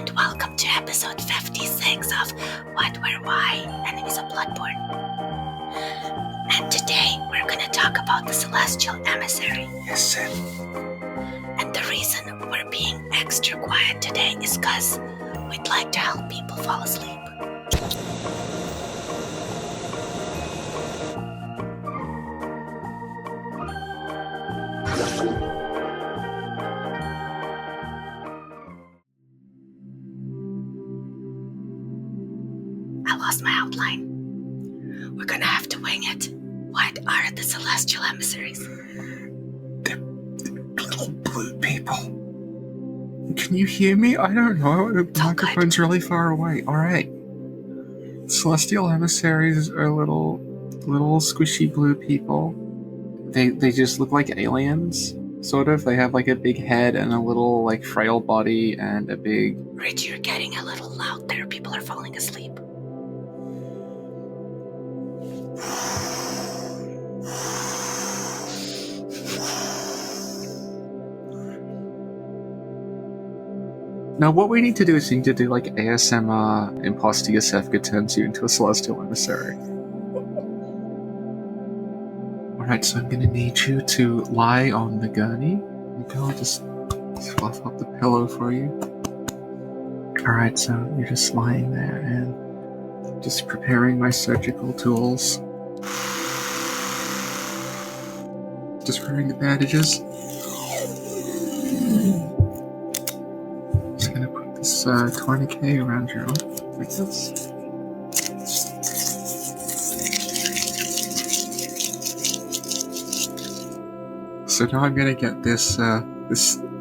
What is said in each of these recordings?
and welcome to episode 56 of What, Where, Why, Enemies of Bloodborne. And today we're gonna talk about the Celestial Emissary. Yes, Sin. And the reason we're being extra quiet today is because we'd like to help people fall asleep. I lost my outline. We're gonna have to wing it. What are the Celestial Emissaries? They're little blue people. Can you hear me? I don't know. The microphone's really far away. Alright. Celestial Emissaries are little squishy blue people. They just look like aliens, sort of. They have like a big head and a little like frail body and a big... Rich, you're getting a little loud there. People are falling asleep. Now what we need to do is we need to do like ASMR imposter Iosefka turns you into a Celestial Emissary. Alright, so I'm gonna need you to lie on the gurney. Okay, I'll just fluff up the pillow for you. Alright, so you're just lying there and just preparing my surgical tools. Just preparing the bandages. Just gonna put this tourniquet around your arm, like this. So now I'm gonna get this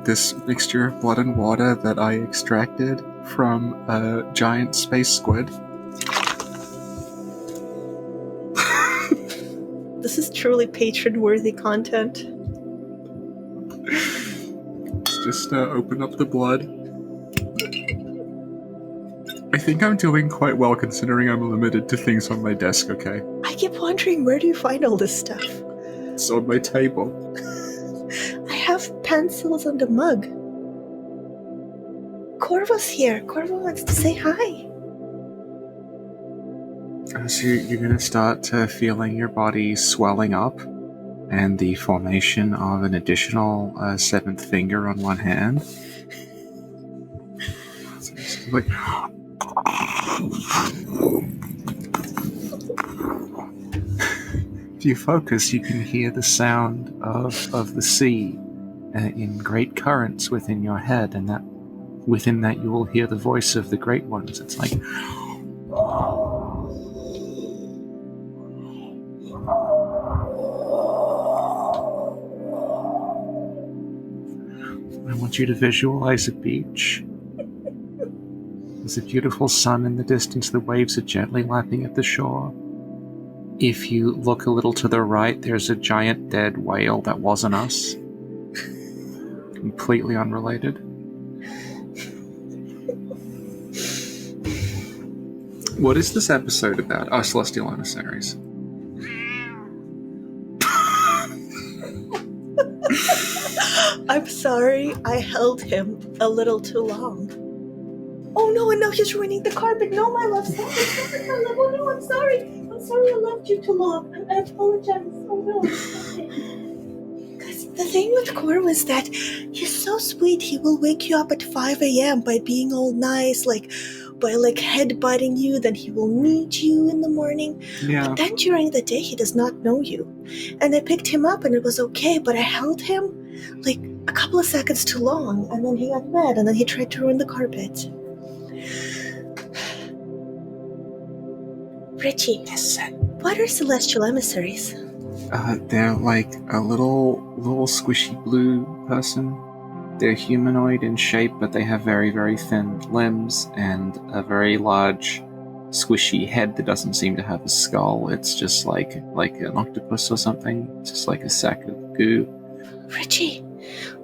this mixture of blood and water that I extracted from a giant space squid. This is truly patron-worthy content. Let's just open up the blood. I think I'm doing quite well considering I'm limited to things on my desk, okay? I keep wondering, where do you find all this stuff? It's on my table. I have pencils and a mug. Corvo's here. Corvo wants to say hi. So you're gonna start feeling your body swelling up and the formation of an additional seventh finger on one hand. So it's like... If you focus, you can hear the sound of the sea in great currents within your head, and that within that you will hear the voice of the great ones. It's like... I want you to visualize a beach. There's a beautiful sun in the distance, the waves are gently lapping at the shore. If you look a little to the right, there's a giant dead whale that wasn't us. Completely unrelated. What is this episode about? Our Celestial Emissaries. I'm sorry, I held him a little too long. Oh no, and now he's ruining the carpet. No, my love, stop it, my love. Oh no, I'm sorry. I'm sorry I left you too long. I apologize. Oh no, because the thing with Corvo is that he's so sweet. He will wake you up at 5 a.m. by being all nice, by headbutting you. Then he will meet you in the morning. Yeah. But then during the day, he does not know you. And I picked him up and it was okay, but I held him like a couple of seconds too long, and then he got mad, and then he tried to ruin the carpet. Richie, Yes. what are Celestial Emissaries? They're like a little squishy blue person. They're humanoid in shape, but they have very, very thin limbs and a very large, squishy head that doesn't seem to have a skull. It's just like an octopus or something. It's just like a sack of goo. Richie,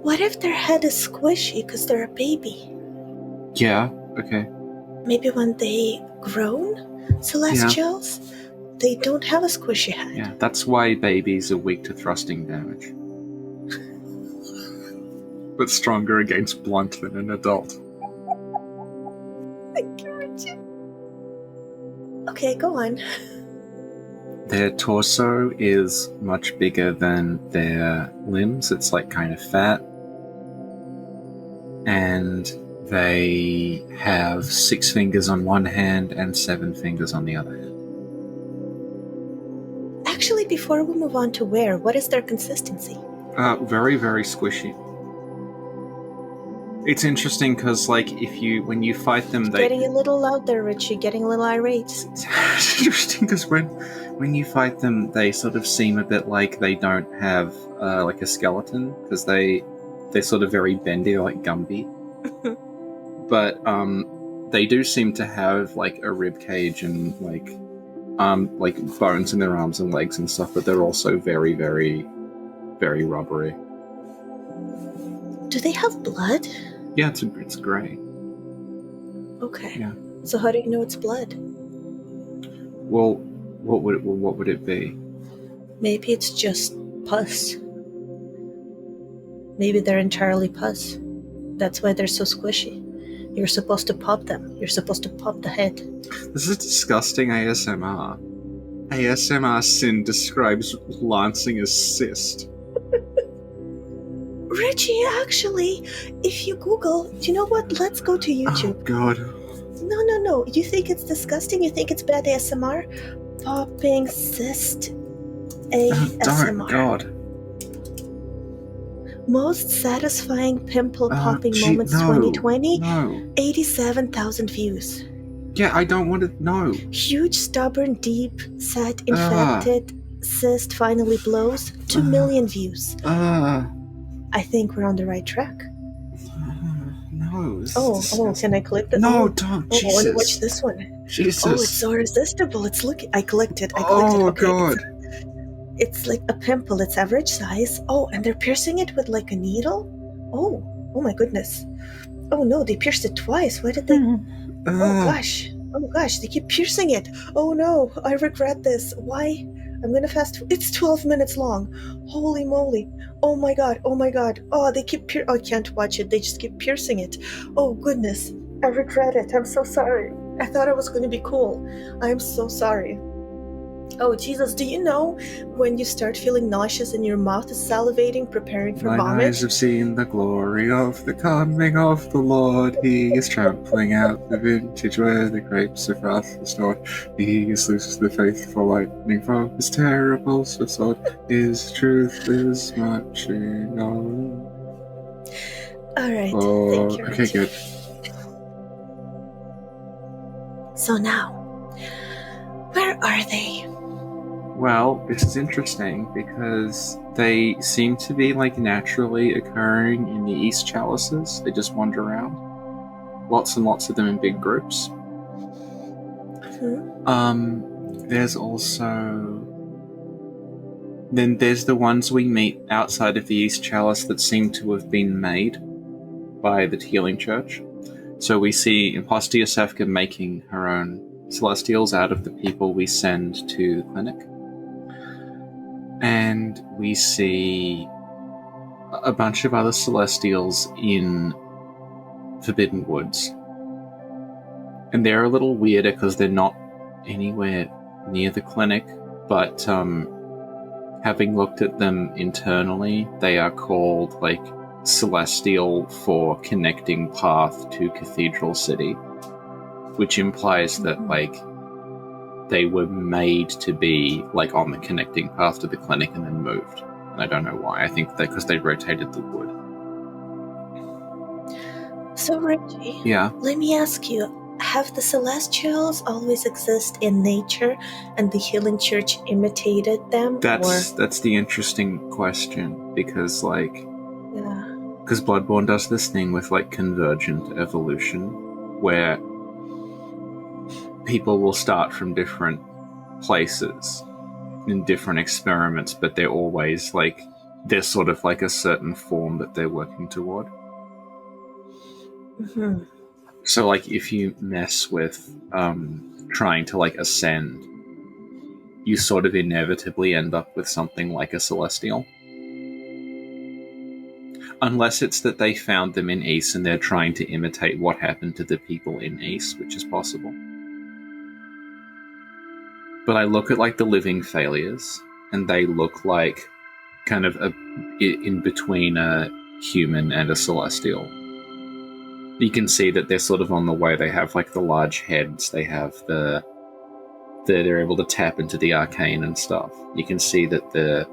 what if their head is squishy because they're a baby? Yeah, okay. Maybe when they grown Celestials, they don't have a squishy head. Yeah, that's why babies are weak to thrusting damage. But stronger against blunt than an adult. Okay, go on. Their torso is much bigger than their limbs. It's like kind of fat. And they have 6 fingers on one hand and 7 fingers on the other hand. Actually, before we move on to what is their consistency? Very, very squishy. It's interesting because, like, when you fight them, Getting a little loud there, Richie. Getting a little irate. It's interesting because when you fight them, they sort of seem a bit like they don't have like a skeleton because they're sort of very bendy, like Gumby. But they do seem to have like a rib cage and like bones in their arms and legs and stuff. But they're also very, very, very rubbery. Do they have blood? Yeah, it's grey. Okay. Yeah. So how do you know it's blood? Well, what would it be? Maybe it's just pus. Maybe they're entirely pus. That's why they're so squishy. You're supposed to pop them. You're supposed to pop the head. This is disgusting ASMR. ASMR Sin describes lancing a cyst. Richie, actually, if you Google, do you know what? Let's go to YouTube. Oh, God. No. You think it's disgusting? You think it's bad ASMR? Popping cyst ASMR. Don't, God. Most satisfying pimple popping moments 2020? No. 87,000 views. Yeah, I don't want to know. Huge, stubborn, deep, set, infected cyst finally blows. 2 million views. I think we're on the right track. No. Can I click that? No, don't. I Jesus. want to watch this one. Jesus. Oh, it's so irresistible. It's looking. I clicked it. Oh, okay, God. It's like a pimple. It's average size. Oh, and they're piercing it with like a needle. Oh my goodness. Oh no, they pierced it twice. Why did they? Oh gosh, they keep piercing it. Oh no, I regret this. Why? I'm gonna fast. It's 12 minutes long. Holy moly. Oh my god. Oh, they keep I can't watch it. They just keep piercing it. Oh goodness. I regret it. I'm so sorry. I thought it was gonna be cool. I'm so sorry. Oh Jesus, do you know when you start feeling nauseous and your mouth is salivating, preparing for My vomit? eyes have seen the glory of the coming of the Lord. He is trampling out the vintage where the grapes of wrath are stored. He is loose the faithful lightning from his terrible sword. His truth is marching on. Alright, thank you. Okay, Richie. good. So now, where are they? Well, this is interesting because they seem to be like naturally occurring in the East Chalices. They just wander around. Lots and lots of them in big groups. There's also... Then there's the ones we meet outside of the East Chalice that seem to have been made by the Healing Church. So we see Imposter Iosefka making her own Celestials out of the people we send to the clinic. And we see a bunch of other Celestials in Forbidden Woods. And they're a little weirder because they're not anywhere near the clinic, but having looked at them internally, they are called like Celestial for Connecting Path to Cathedral City, which implies that like they were made to be like on the connecting path to the clinic and then moved. And I don't know why. I think that because they rotated the wood. So Richie, Yeah. let me ask you, have the Celestials always exist in nature and the Healing Church imitated them? That's the interesting question because like Yeah. because Bloodborne does this thing with like convergent evolution where people will start from different places in different experiments, but they're always like there's sort of like a certain form that they're working toward. Mm-hmm. So like if you mess with trying to like ascend, you sort of inevitably end up with something like a Celestial. Unless it's that they found them in East and they're trying to imitate what happened to the people in East, which is possible. But I look at like the living failures, and they look like kind of in between a human and a celestial. You can see that they're sort of on the way. They have like the large heads. They have they're able to tap into the arcane and stuff. You can see that the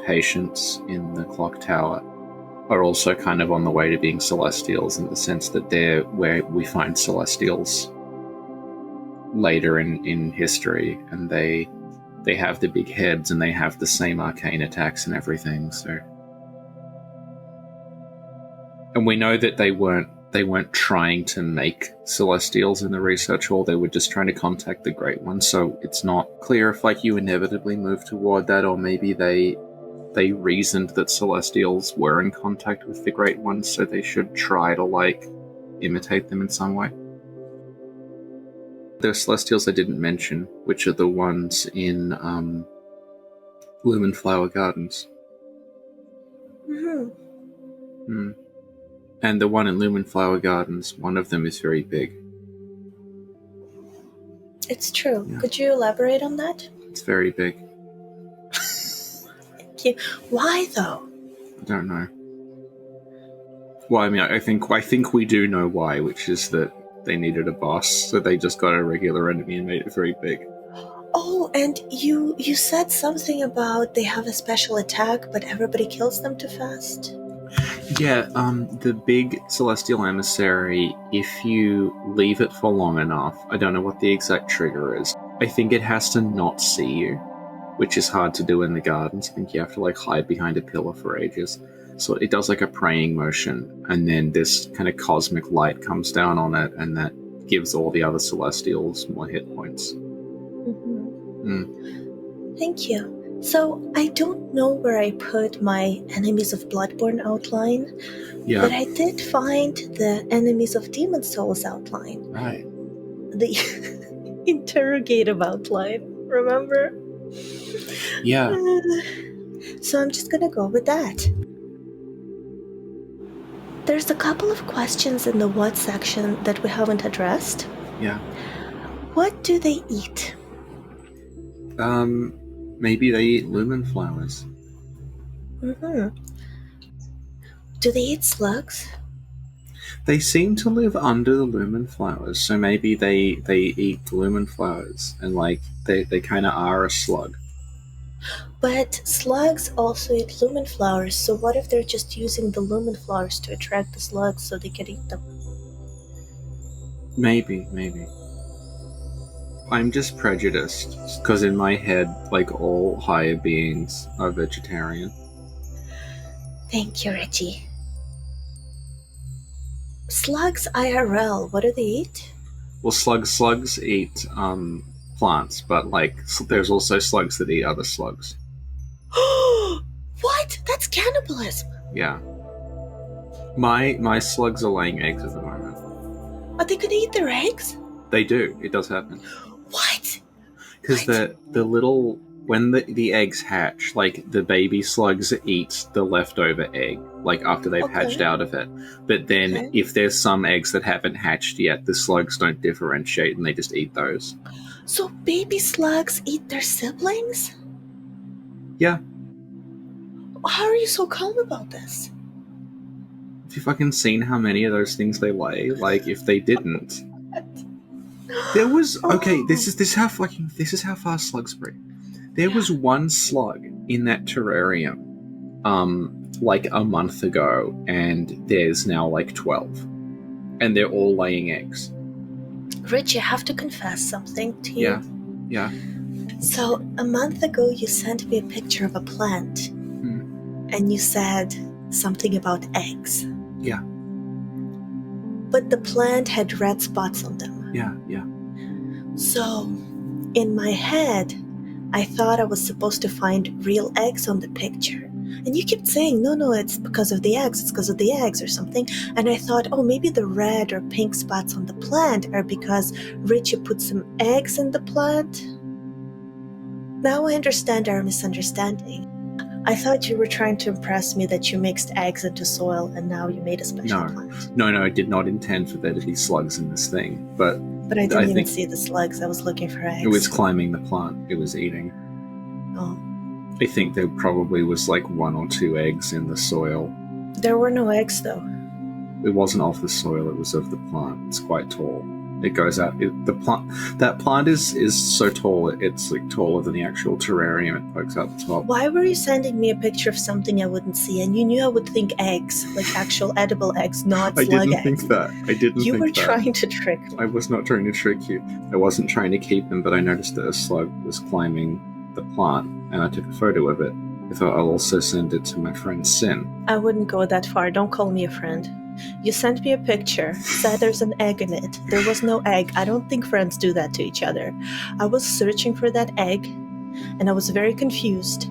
patients in the clock tower are also kind of on the way to being celestials, in the sense that they're where we find celestials later in history, and they have the big heads and they have the same arcane attacks and everything. So, and we know that they weren't trying to make celestials in the research hall. They were just trying to contact the Great One. So it's not clear if like you inevitably move toward that, or maybe they reasoned that celestials were in contact with the Great One, so they should try to like imitate them in some way. There are celestials I didn't mention, which are the ones in Lumen Flower Gardens. Mm-hmm. And the one in Lumen Flower Gardens, one of them is very big. It's true. Yeah. Could you elaborate on that? It's very big. Thank you. Why though? I don't know. Well, I mean, I think we do know why, which is that they needed a boss, so they just got a regular enemy and made it very big. Oh, and you said something about they have a special attack, but everybody kills them too fast. Yeah, the big celestial emissary, if you leave it for long enough, I don't know what the exact trigger is. I think it has to not see you, which is hard to do in the gardens. I think you have to like hide behind a pillar for ages. So it does like a praying motion, and then this kind of cosmic light comes down on it, and that gives all the other celestials more hit points. Thank you. So I don't know where I put my Enemies of Bloodborne outline, but I did find the Enemies of Demon Souls outline. Right. The interrogative outline, remember? Yeah. So I'm just gonna go with that. There's a couple of questions in the what section that we haven't addressed. Yeah. What do they eat? Maybe they eat lumen flowers. Do they eat slugs? They seem to live under the lumen flowers, so maybe they eat lumen flowers, and like they kind of are a slug. But slugs also eat lumen flowers, so what if they're just using the lumen flowers to attract the slugs so they can eat them? Maybe. I'm just prejudiced, because in my head, like, all higher beings are vegetarian. Thank you, Richie. Slugs IRL, what do they eat? Well, slugs eat plants, but like there's also slugs that eat other slugs. What? That's cannibalism. Yeah. My slugs are laying eggs at the moment. Are they gonna eat their eggs? They do. It does happen. What? Because the little, when the eggs hatch, like the baby slugs eat the leftover egg, like after they've hatched out of it. But then if there's some eggs that haven't hatched yet, the slugs don't differentiate and they just eat those. So baby slugs eat their siblings? Yeah. How are you so calm about this? Have you fucking seen how many of those things they lay? Like, if they didn't... There was... Okay, this is how fast slugs breed. There was one slug in that terrarium, like a month ago, and there's now like 12. And they're all laying eggs. Rich, I have to confess something to you. Yeah. So, a month ago, you sent me a picture of a plant. And you said something about eggs. Yeah. But the plant had red spots on them. Yeah. So, in my head, I thought I was supposed to find real eggs on the picture. And you kept saying, no, it's because of the eggs, or something. And I thought, oh, maybe the red or pink spots on the plant are because Richie put some eggs in the plant. Now I understand our misunderstanding. I thought you were trying to impress me that you mixed eggs into soil and now you made a special plant. No, I did not intend for there to be slugs in this thing. But But I didn't even think see the slugs. I was looking for eggs. it was climbing the plant. It was eating. Oh. I think there probably was like 1 or 2 eggs in the soil. There were no eggs, though. It wasn't of the soil, it was of the plant. It's quite tall. It goes out. That plant is so tall, it's like taller than the actual terrarium. It pokes out the top. Why were you sending me a picture of something I wouldn't see? And you knew I would think eggs, like actual edible eggs, not I slug didn't eggs. think that. I didn't You think were that. trying to trick me. I was not trying to trick you. I wasn't trying to keep them, but I noticed that a slug was climbing the plant, and I took a photo of it. I thought I'll also send it to my friend Sin. I wouldn't go that far. Don't call me a friend. You sent me a picture, said there's an egg in it. There was no egg. I don't think friends do that to each other. I was searching for that egg, and I was very confused.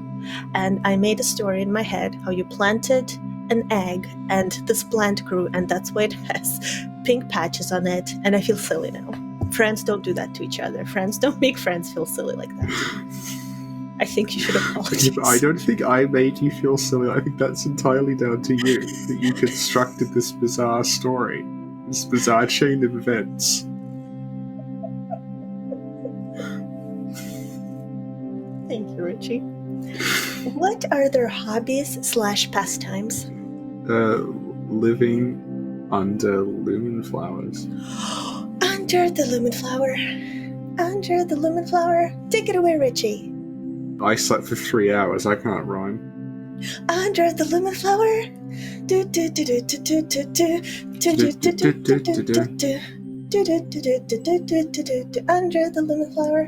And I made a story in my head how you planted an egg, and this plant grew, and that's why it has pink patches on it, and I feel silly now. Friends don't do that to each other. Friends don't make friends feel silly like that. I think you should apologize. I don't think I made you feel silly. I think that's entirely down to you, that you constructed this bizarre story, this bizarre chain of events. Thank you, Richie. What are their hobbies/pastimes? Living under lumen flowers. Under the lumen flower. Under the lumen flower. Take it away, Richie. I slept for 3 hours. I can't rhyme. Under the lumen flower. Do do do do do do do do do do do do do do do. Under the lumen flower.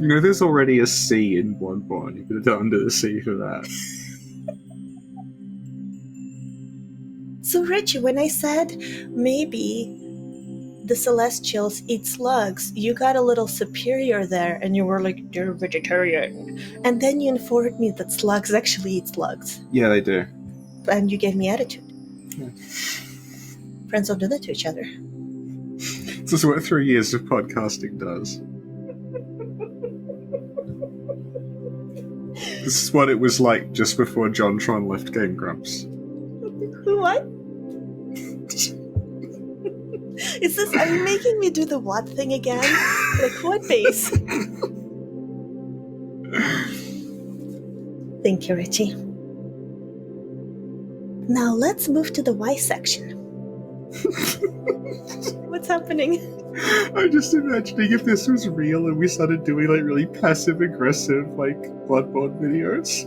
You know, there's already a sea in Bloodborne. You could have done Under the Sea for that. So, Richie, when I said maybe the Celestials eat slugs, you got a little superior there, and you were like, they're vegetarian. And then you informed me that slugs actually eat slugs. Yeah, they do. And you gave me attitude. Yeah. Friends don't do that to each other. This is what 3 years of podcasting does. This is what it was like just before JonTron left Game Grumps. What? Is this, are you making me do the what thing again? Like, what base? Thank you, Richie. Now let's move to the why section. What's happening? I'm just imagining if this was real and we started doing like really passive-aggressive like Bloodborne videos.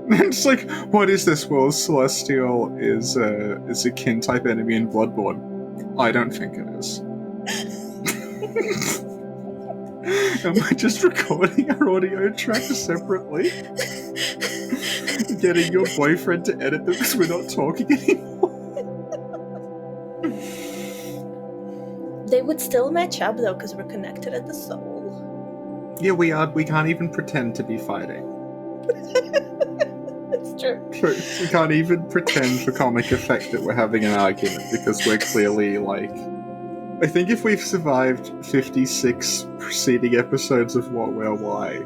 And it's like, what is this? Well, Celestial is a kin-type enemy in Bloodborne. I don't think it is. Am I just recording our audio tracks separately? Getting your boyfriend to edit them because we're not talking anymore? They would still match up though, because we're connected at the soul. Yeah, we are. We can't even pretend to be fighting. It's true. We can't even pretend for comic effect that we're having an argument because we're clearly like... I think if we've survived 56 preceding episodes of What, Where, Why,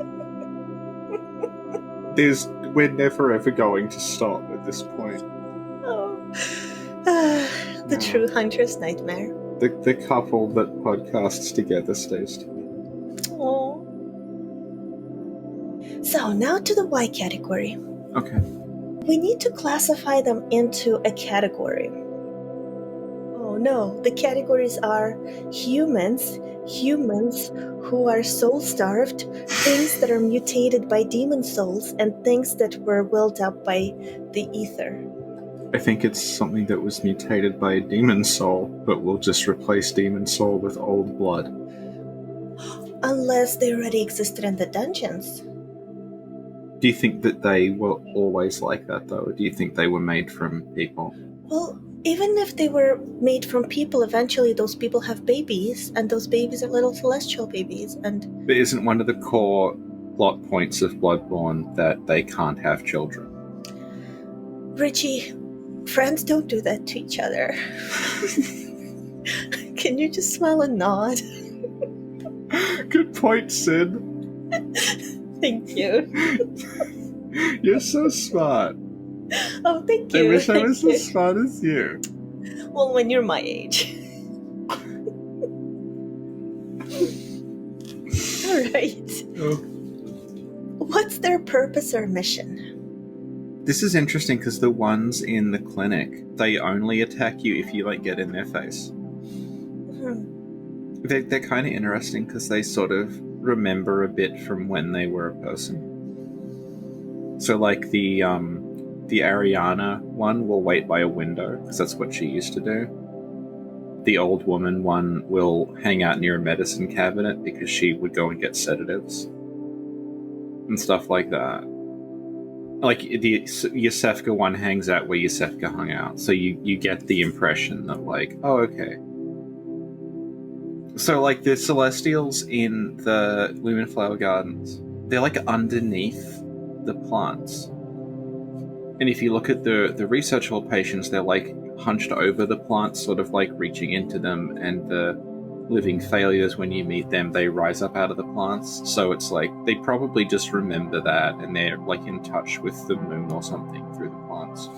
we're never ever going to stop at this point. Oh. The true hunter's nightmare. The couple that podcasts together stays together. Oh. So now to the why category. Okay. We need to classify them into a category. Oh no, the categories are humans who are soul-starved, things that are mutated by demon souls, and things that were willed up by the ether. I think it's something that was mutated by a demon soul, but we'll just replace demon soul with old blood. Unless they already existed in the dungeons. Do you think that they were always like that, though? Or do you think they were made from people? Well, even if they were made from people, eventually those people have babies, and those babies are little celestial babies, and... But isn't one of the core plot points of Bloodborne that they can't have children? Richie, friends don't do that to each other. Can you just smile and nod? Good point, Sid. Thank you. You're so smart. Oh, thank you. I wish I was Thank as smart as you. Well, when you're my age. Right. Oh. What's their purpose or mission? This is interesting because the ones in the clinic, they only attack you if you like get in their face. They're kind of interesting because they sort of remember a bit from when they were a person. So like the Ariana one will wait by a window because that's what she used to do. The old woman one will hang out near a medicine cabinet because she would go and get sedatives and stuff like that. Like the Iosefka one hangs out where Iosefka hung out, so you get the impression that like, oh, okay. So like the Celestials in the Lumen Flower Gardens, they're like underneath the plants. And if you look at the research hall patients, they're like hunched over the plants, sort of like reaching into them, and the living failures, when you meet them, they rise up out of the plants. So it's like they probably just remember that, and they're like in touch with the moon or something through the plants.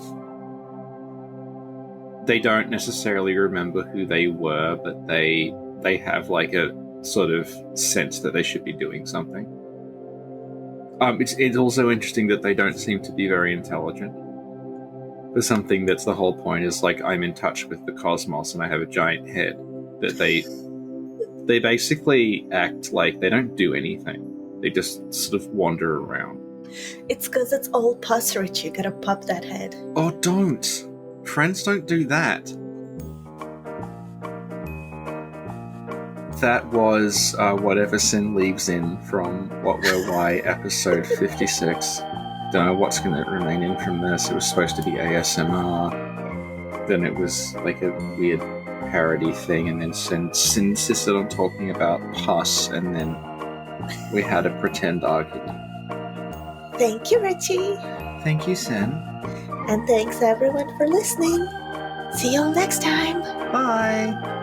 They don't necessarily remember who they were, but they have like a sort of sense that they should be doing something. It's also interesting that they don't seem to be very intelligent. There's something that's the whole point is like, I'm in touch with the cosmos and I have a giant head. That they basically act like they don't do anything. They just sort of wander around. It's because it's all pus, Rich. You gotta pop that head. Oh, don't. Friends don't do that. That was Whatever Sin Leaves In from What Were Why episode 56. Don't know what's going to remain in from this. It was supposed to be ASMR. Then it was like a weird parody thing, and then Sin insisted on talking about pus, and then we had a pretend argument. Thank you, Richie. Thank you, Sin. And thanks everyone for listening. See you all next time. Bye.